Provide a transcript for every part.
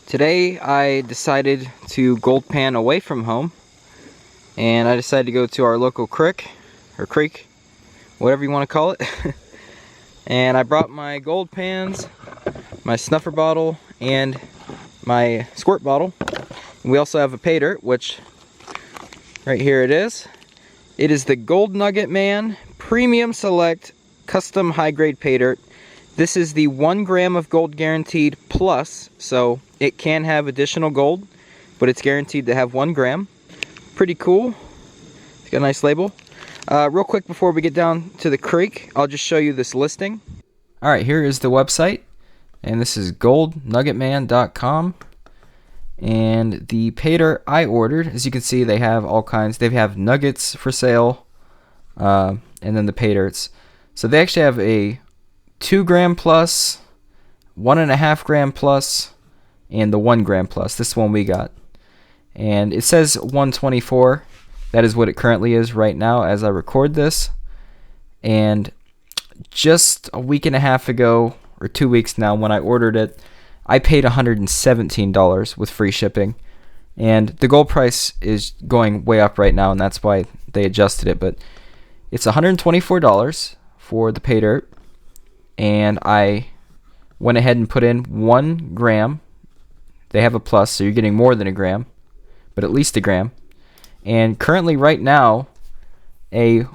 Today I decided to gold pan away from home, and I decided to go to our local creek, whatever you want to call it. And I brought my gold pans, my snuffer bottle, and my squirt bottle. And we also have a Paydirt, which right here it is. It is the Gold Nugget Man Premium Select Custom High Grade Paydirt. This is the 1 gram of gold guaranteed plus, so it can have additional gold, but it's guaranteed to have 1 gram. Pretty cool. It's got a nice label. Real quick before we get down to the creek, I'll just show you this listing. Alright, here is the website, and this is goldnuggetman.com. And the Paydirt I ordered, as you can see, they have all kinds. They have nuggets for sale, and then the Paydirts. So they actually have a 2 gram plus, 1.5 gram plus, and the 1 gram plus. This one we got. And it says 124. That is what it currently is right now as I record this. And just a week and a half ago, or 2 weeks now, when I ordered it, I paid $117 with free shipping. And the gold price is going way up right now, and that's why they adjusted it. But it's $124 for the Paydirt. And I went ahead and put in 1 gram. They have a plus, so you're getting more than a gram, but at least a gram. And currently right now, even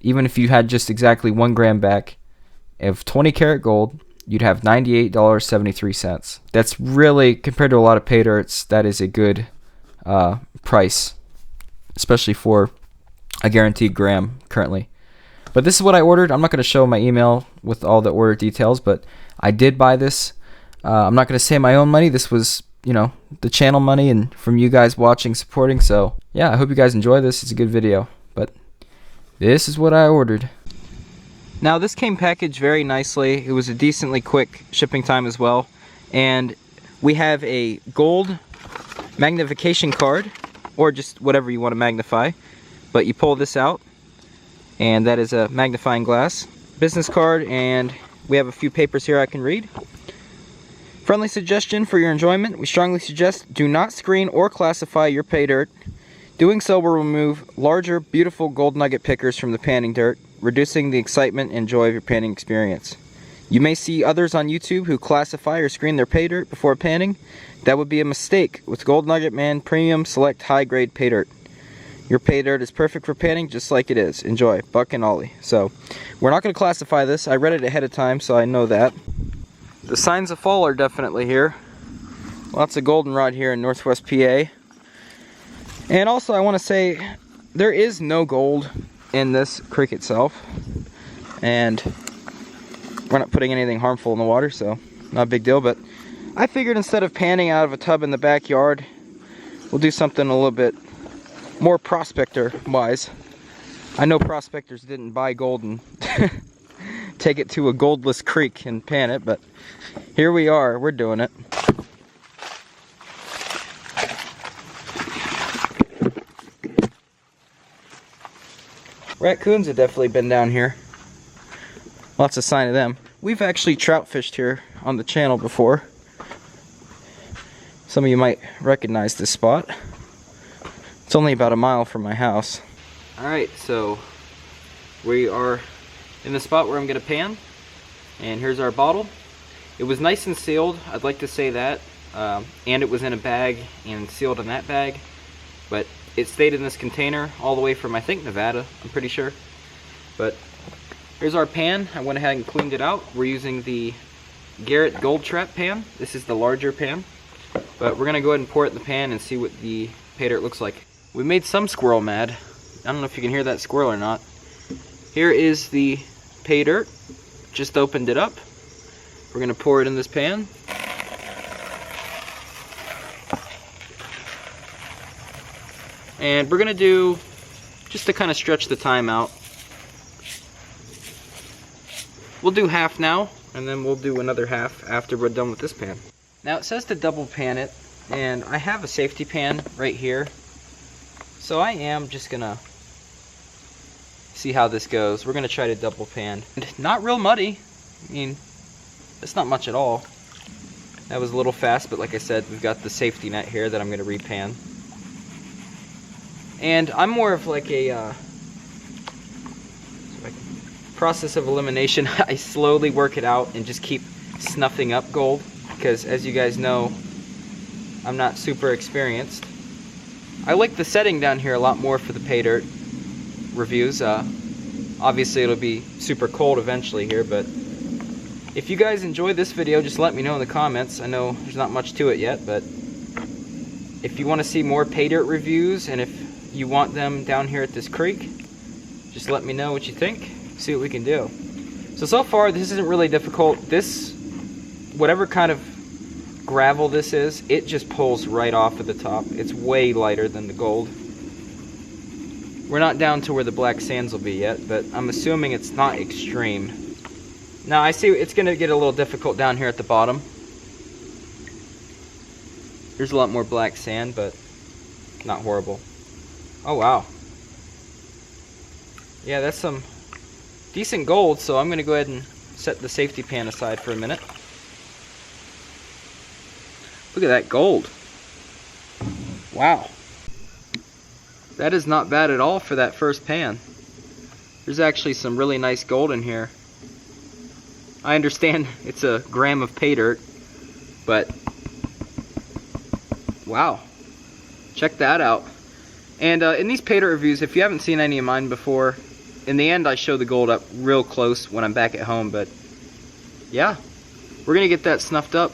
if you had just exactly 1 gram back of 20 karat gold, you'd have $98.73. That's really, compared to a lot of Paydirts, that is a good price, especially for a guaranteed gram currently. But this is what I ordered. I'm not going to show my email with all the order details, but I did buy this. I'm not going to say my own money. This was, the channel money and from you guys watching, supporting. So, yeah, I hope you guys enjoy this. It's a good video. But this is what I ordered. Now, this came packaged very nicely. It was a decently quick shipping time as well. And we have a gold magnification card, or just whatever you want to magnify. But you pull this out, and that is a magnifying glass. Business card, and we have a few papers here I can read. Friendly suggestion for your enjoyment. We strongly suggest do not screen or classify your Paydirt. Doing so will remove larger, beautiful gold nugget pickers from the panning dirt, reducing the excitement and joy of your panning experience. You may see others on YouTube who classify or screen their Paydirt before panning. That would be a mistake with Gold Nugget Man Premium Select High Grade Paydirt. Your Paydirt is perfect for panning just like it is. Enjoy. Buck and Ollie. So, we're not going to classify this. I read it ahead of time, so I know that. The signs of fall are definitely here. Lots of goldenrod here in northwest PA. And also, I want to say, there is no gold in this creek itself. And we're not putting anything harmful in the water, so not a big deal. But I figured instead of panning out of a tub in the backyard, we'll do something a little bit more prospector-wise. I know prospectors didn't buy gold and take it to a goldless creek and pan it, but here we are, we're doing it. Raccoons have definitely been down here. Lots of sign of them. We've actually trout fished here on the channel before. Some of you might recognize this spot. It's only about a mile from my house. Alright, so we are in the spot where I'm going to pan. And here's our bottle. It was nice and sealed, I'd like to say that. And it was in a bag and sealed in that bag. But it stayed in this container all the way from, I think, Nevada, I'm pretty sure. But here's our pan. I went ahead and cleaned it out. We're using the Garrett Gold Trap pan. This is the larger pan. But we're going to go ahead and pour it in the pan and see what the Paydirt looks like. We made some squirrel mad. I don't know if you can hear that squirrel or not. Here is the Paydirt. Just opened it up. We're going to pour it in this pan. And we're going to do, just to kind of stretch the time out, we'll do half now, and then we'll do another half after we're done with this pan. Now it says to double pan it, and I have a safety pan right here. So I am just gonna see how this goes. We're gonna try to double pan. And not real muddy. I mean, it's not much at all. That was a little fast, but like I said, we've got the safety net here that I'm going to repan. And I'm more of like a process of elimination. I slowly work it out and just keep snuffing up gold, because as you guys know, I'm not super experienced. I like the setting down here a lot more for the Paydirt reviews. Obviously it'll be super cold eventually here, but if you guys enjoyed this video, just let me know in the comments. I know there's not much to it yet, but if you want to see more Paydirt reviews, and if you want them down here at this creek, just let me know what you think. See what we can do. So far this isn't really difficult. This, whatever kind of gravel this is, it just pulls right off of the top. It's way lighter than the gold. We're not down to where the black sands will be yet, but I'm assuming it's not extreme. Now I see it's going to get a little difficult down here at the bottom. There's a lot more black sand, but not horrible. Oh wow. Yeah, that's some decent gold, so I'm going to go ahead and set the safety pan aside for a minute. Look at that gold. Wow. That is not bad at all for that first pan. There's actually some really nice gold in here. I understand it's a gram of Paydirt, but wow. Check that out. And in these Paydirt reviews, if you haven't seen any of mine before, in the end I show the gold up real close when I'm back at home, but yeah, we're gonna get that snuffed up.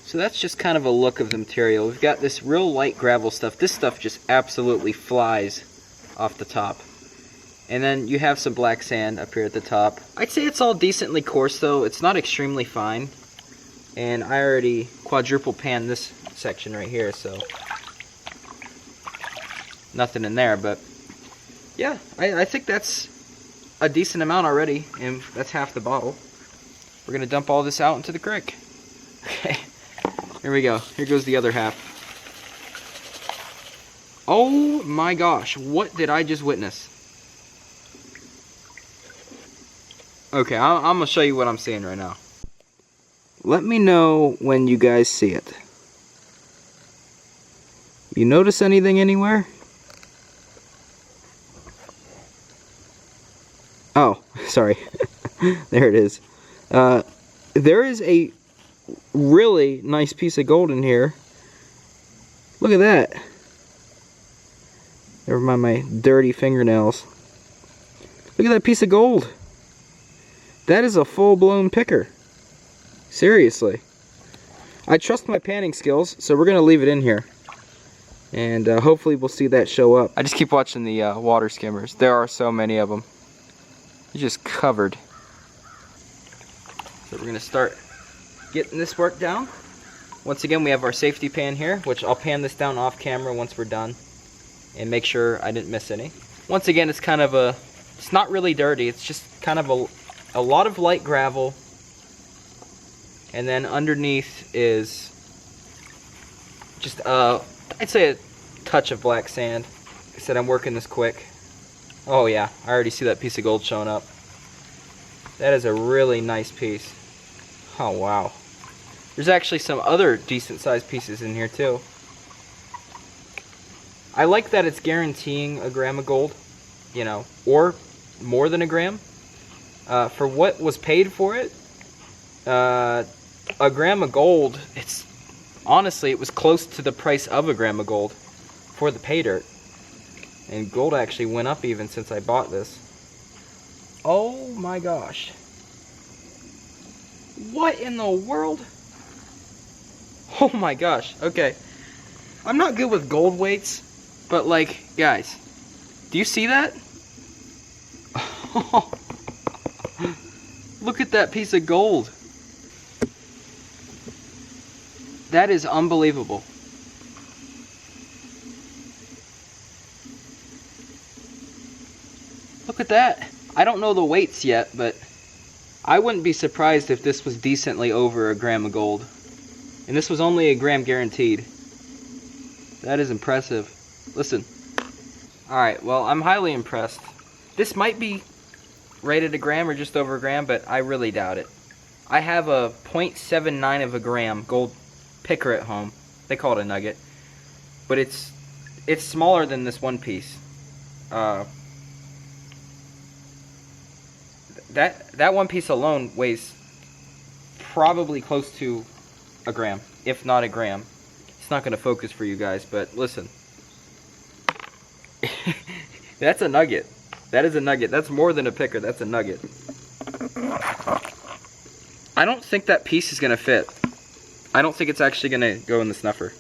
So that's just kind of a look of the material. We've got this real light gravel stuff. This stuff just absolutely flies off the top. And then you have some black sand up here at the top. I'd say it's all decently coarse though. It's not extremely fine. And I already quadruple panned this section right here, so nothing in there. But yeah, I think that's a decent amount already, and that's half the bottle. We're gonna dump all this out into the creek. Okay. Here we go. Here goes the other half. Oh my gosh, what did I just witness? Okay, I'm going to show you what I'm seeing right now. Let me know when you guys see it. You notice anything anywhere? Oh, sorry. There it is. There is a really nice piece of gold in here. Look at that. Never mind my dirty fingernails. Look at that piece of gold. That is a full-blown picker. Seriously. I trust my panning skills, so we're going to leave it in here. And hopefully we'll see that show up. I just keep watching the water skimmers. There are so many of them. They're just covered. So we're going to start getting this work down. Once again, we have our safety pan here, which I'll pan this down off camera once we're done and make sure I didn't miss any. Once again, it's kind of a, it's not really dirty, it's just kind of a lot of light gravel, and then underneath is just I'd say a touch of black sand. Like I said, I'm working this quick. Oh yeah, I already see that piece of gold showing up. That is a really nice piece. Oh wow. There's actually some other decent sized pieces in here too. I like that it's guaranteeing a gram of gold, you know, or more than a gram. For what was paid for it, a gram of gold, it's honestly, it was close to the price of a gram of gold for the Paydirt. And gold actually went up even since I bought this. Oh my gosh. What in the world? Oh my gosh. Okay. I'm not good with gold weights, but like, guys, do you see that? Look at that piece of gold. That is unbelievable. Look at that. I don't know the weights yet, but I wouldn't be surprised if this was decently over a gram of gold. And this was only a gram guaranteed. That is impressive. Listen. Alright, well, I'm highly impressed. This might be rated a gram or just over a gram, but I really doubt it. I have a 0.79 of a gram gold picker at home. They call it a nugget. But it's smaller than this one piece. That one piece alone weighs probably close to a gram, if not a gram. It's not going to focus for you guys, but listen. That's a nugget. That is a nugget. That's more than a picker. That's a nugget. I don't think that piece is going to fit. I don't think it's actually going to go in the snuffer.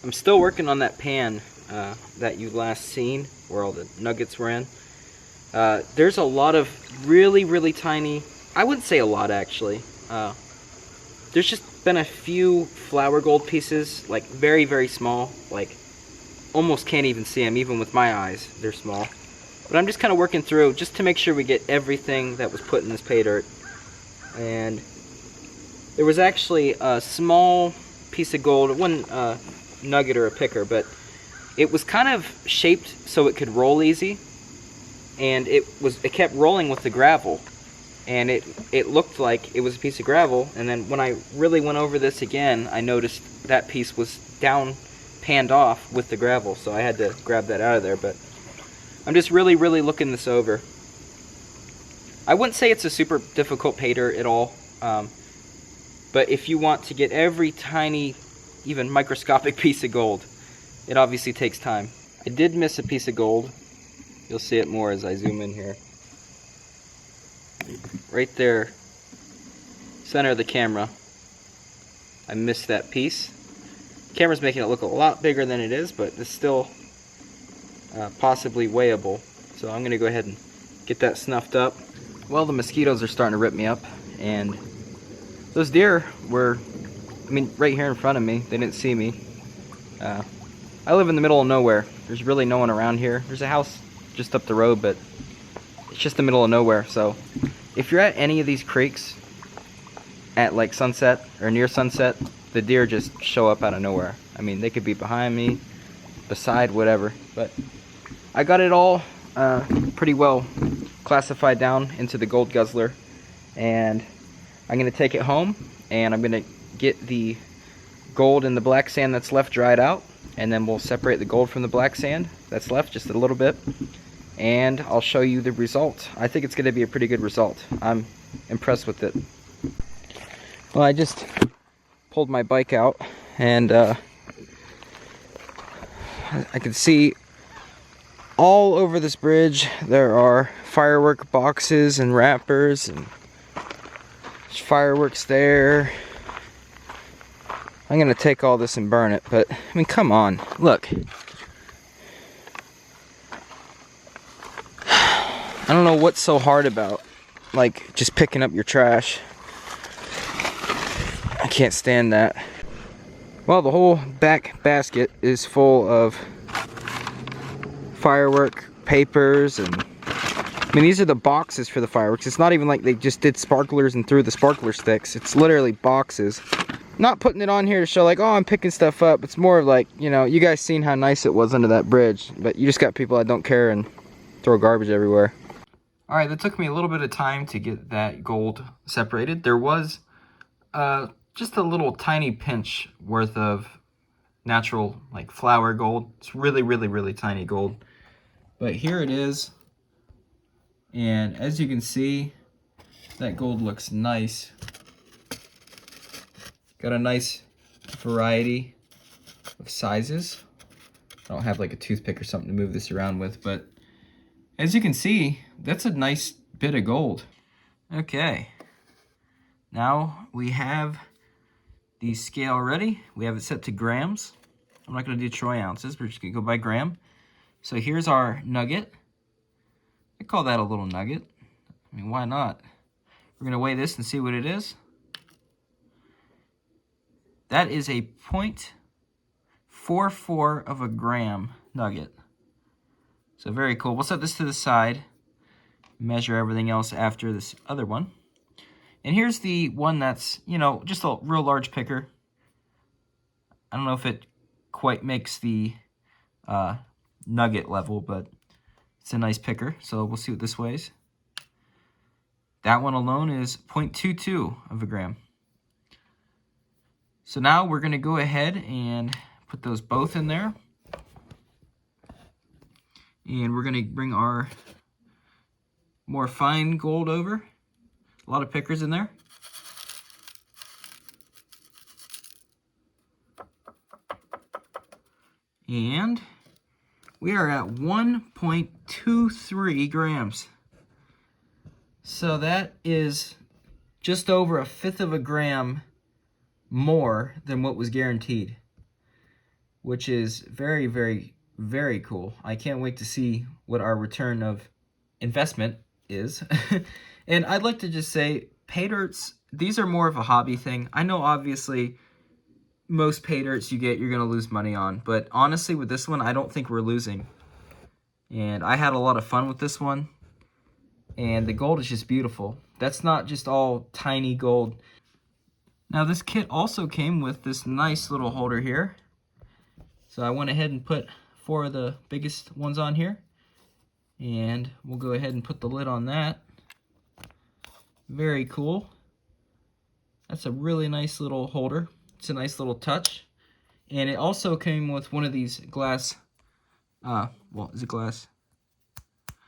I'm still working on that pan that you last seen, where all the nuggets were in. There's a lot of really, really tiny, I wouldn't say a lot actually. There's just been a few flour gold pieces, like very, very small, like almost can't even see them, even with my eyes, they're small. But I'm just kind of working through just to make sure we get everything that was put in this pay dirt. And there was actually a small piece of gold, one nugget or a picker, but it was kind of shaped so it could roll easy. And it kept rolling with the gravel, and it looked like it was a piece of gravel. And then when I really went over this again, I noticed that piece was down panned off with the gravel, so I had to grab that out of there. But I'm just really, really looking this over. I wouldn't say it's a super difficult pay dirt at all, but if you want to get every tiny, even microscopic piece of gold, it obviously takes time. I did miss a piece of gold. You'll see it more as I zoom in here. Right there, center of the camera, I missed that piece. The camera's making it look a lot bigger than it is, but it's still possibly weighable. So I'm gonna go ahead and get that snuffed up. Well, the mosquitoes are starting to rip me up, and those deer were, I mean, right here in front of me. They didn't see me. I live in the middle of nowhere. There's really no one around here. There's a house just up the road, but it's just the middle of nowhere. So if you're at any of these creeks at like sunset or near sunset, the deer just show up out of nowhere. I mean, they could be behind me, beside, whatever. But I got it all pretty well classified down into the gold guzzler, and I'm gonna take it home and I'm gonna get the gold and the black sand that's left dried out, and then we'll separate the gold from the black sand that's left, just a little bit, and I'll show you the result. I think it's going to be a pretty good result. I'm impressed with it. Well, I just pulled my bike out, and I can see all over this bridge there are firework boxes and wrappers, and there's fireworks there. I'm gonna take all this and burn it, but I mean, come on, look. I don't know what's so hard about, like, just picking up your trash. I can't stand that. Well, the whole back basket is full of firework papers, and I mean, these are the boxes for the fireworks. It's not even like they just did sparklers and threw the sparkler sticks. It's literally boxes. Not putting it on here to show like, oh, I'm picking stuff up. It's more of like, you know, you guys seen how nice it was under that bridge, but you just got people that don't care and throw garbage everywhere. All right, that took me a little bit of time to get that gold separated. There was just a little tiny pinch worth of natural, like, flour gold. It's really, really, really tiny gold. But here it is. And as you can see, that gold looks nice. Got a nice variety of sizes. I don't have like a toothpick or something to move this around with, but as you can see, that's a nice bit of gold. Okay, now we have the scale ready. We have it set to grams. I'm not gonna do troy ounces, we're just gonna go by gram. So here's our nugget. I call that a little nugget. I mean, why not? We're gonna weigh this and see what it is. That is a 0.44 of a gram nugget. So very cool. We'll set this to the side, measure everything else after this other one. And here's the one that's, you know, just a real large picker. I don't know if it quite makes the Nugget level, but it's a nice picker, so we'll see what this weighs. That one alone is 0.22 of a gram. So now we're going to go ahead and put those both in there. And we're going to bring our more fine gold over. A lot of pickers in there. And we are at 1.23 grams. So that is just over 1/5 of a gram more than what was guaranteed, which is very, very, very cool. I can't wait to see what our return of investment is. And I'd like to just say, Paydirts, these are more of a hobby thing. I know obviously most Paydirts you're going to lose money on, but honestly with this one, I don't think we're losing. And I had a lot of fun with this one. And the gold is just beautiful. That's not just all tiny gold. Now this kit also came with this nice little holder here. So I went ahead and put 4 of the biggest ones on here. And we'll go ahead and put the lid on that. Very cool. That's a really nice little holder. It's a nice little touch. And it also came with one of these glass, well, is it glass?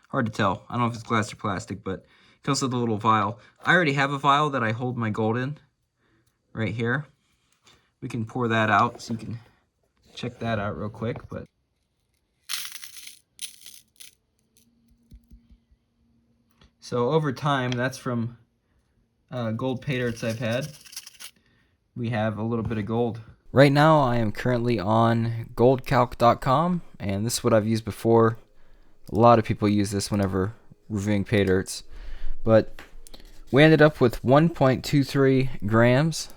Hard to tell. I don't know if it's glass or plastic, but it comes with a little vial. I already have a vial that I hold my gold in right here. We can pour that out so you can check that out real quick. But so over time, that's from gold Paydirts I've had. We have a little bit of gold. Right now, I am currently on goldcalc.com, and this is what I've used before. A lot of people use this whenever reviewing Paydirts, but we ended up with 1.23 grams.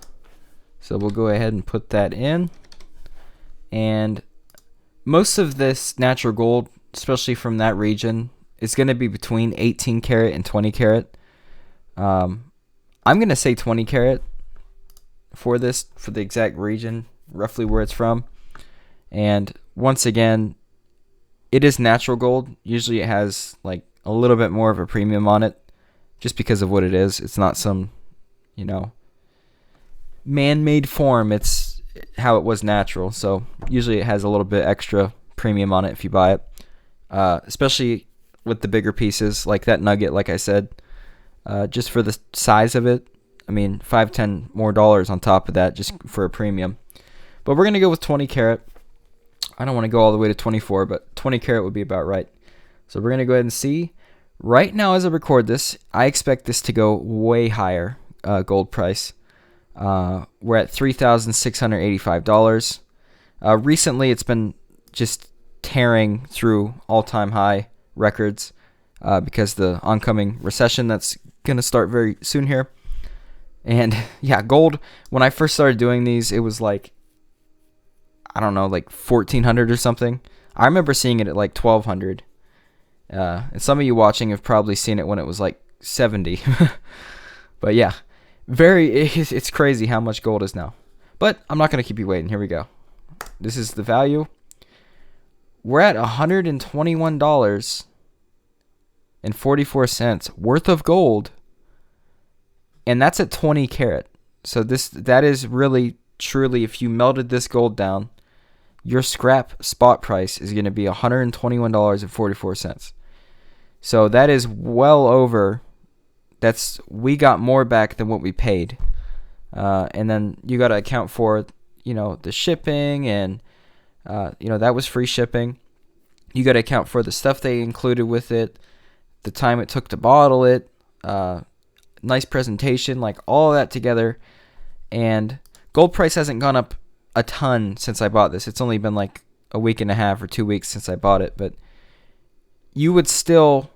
So we'll go ahead and put that in. And most of this natural gold, especially from that region, is going to be between 18 karat and 20 karat. I'm going to say 20 karat for this, for the exact region, roughly where it's from. And once again, it is natural gold. Usually it has like a little bit more of a premium on it just because of what it is. It's not some, you know, man-made form. It's how it was natural. So usually it has a little bit extra premium on it if you buy it, especially with the bigger pieces like that Nugget, like I said, just for the size of it. I mean, $5-10 more on top of that just for a premium. But we're going to go with 20 karat. I don't want to go all the way to 24, but 20 karat would be about right. So we're going to go ahead and see. Right now as I record this, I expect this to go way higher gold price. We're at $3,685. Recently it's been just tearing through all-time high records because the oncoming recession that's going to start very soon here. And yeah, gold, when I first started doing these, it was like, I don't know, like 1,400 or something. I remember seeing it at like 1,200. And some of you watching have probably seen it when it was like 70. But yeah, it's crazy how much gold is now. But I'm not going to keep you waiting. Here we go. This is the value. We're at $121.44 worth of gold. And that's at 20 karat. So that is really, truly, if you melted this gold down, your scrap spot price is going to be $121.44. So that is well over. We got more back than what we paid. And then you got to account for, the shipping and, that was free shipping. You got to account for the stuff they included with it, the time it took to bottle it, nice presentation, like all that together. And gold price hasn't gone up a ton since I bought this. It's only been like a week and a half or 2 weeks since I bought it, but you would still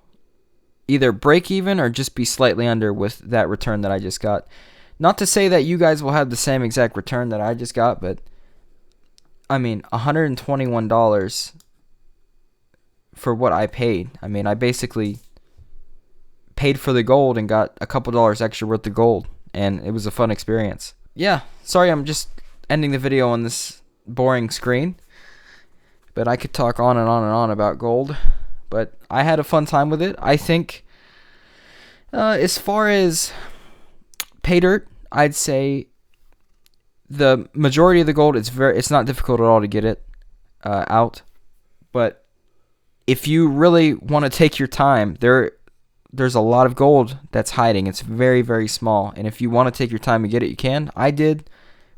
either break even or just be slightly under with that return that I just got. Not to say that you guys will have the same exact return that I just got, but I mean, $121 for what I paid. I mean, I basically paid for the gold and got a couple dollars extra worth of gold, and it was a fun experience. Yeah, sorry I'm just ending the video on this boring screen, But I could talk on and on and on about gold. But I had a fun time with it. I think as far as Paydirt, I'd say the majority of the gold, it's not difficult at all to get it out. But if you really want to take your time, there's a lot of gold that's hiding. It's very, very small. And if you want to take your time to get it, you can. I did.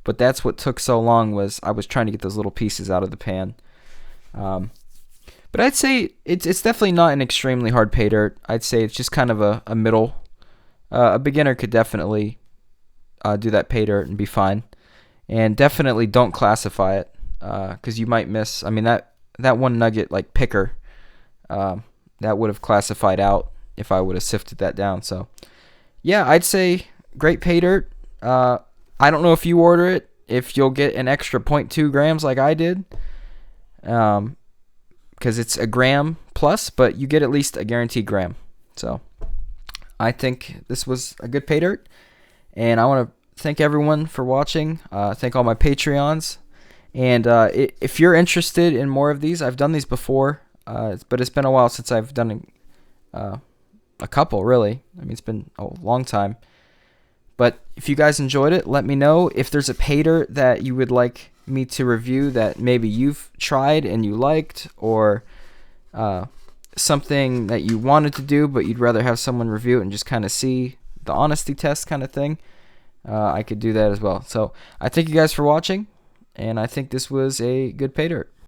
But that's what took so long, was I was trying to get those little pieces out of the pan. But I'd say it's definitely not an extremely hard Paydirt. I'd say it's just kind of a middle. A beginner could definitely do that Paydirt and be fine. And definitely don't classify it, because you might miss. I mean, that one nugget, like picker, that would have classified out if I would have sifted that down. So yeah, I'd say great Paydirt. I don't know if you order it, if you'll get an extra 0.2 grams like I did, because it's a gram plus, but you get at least a guaranteed gram. So I think this was a good Paydirt, and I want to thank everyone for watching. Thank all my Patreons, and if you're interested in more of these, I've done these before, but it's been a while since I've done a couple, really. I mean, it's been a long time. But if you guys enjoyed it, let me know. If there's a Paydirt that you would like me to review that maybe you've tried and you liked, or something that you wanted to do but you'd rather have someone review it and just kind of see the honesty test kind of thing, I could do that as well. So I thank you guys for watching, and I think this was a good Paydirt.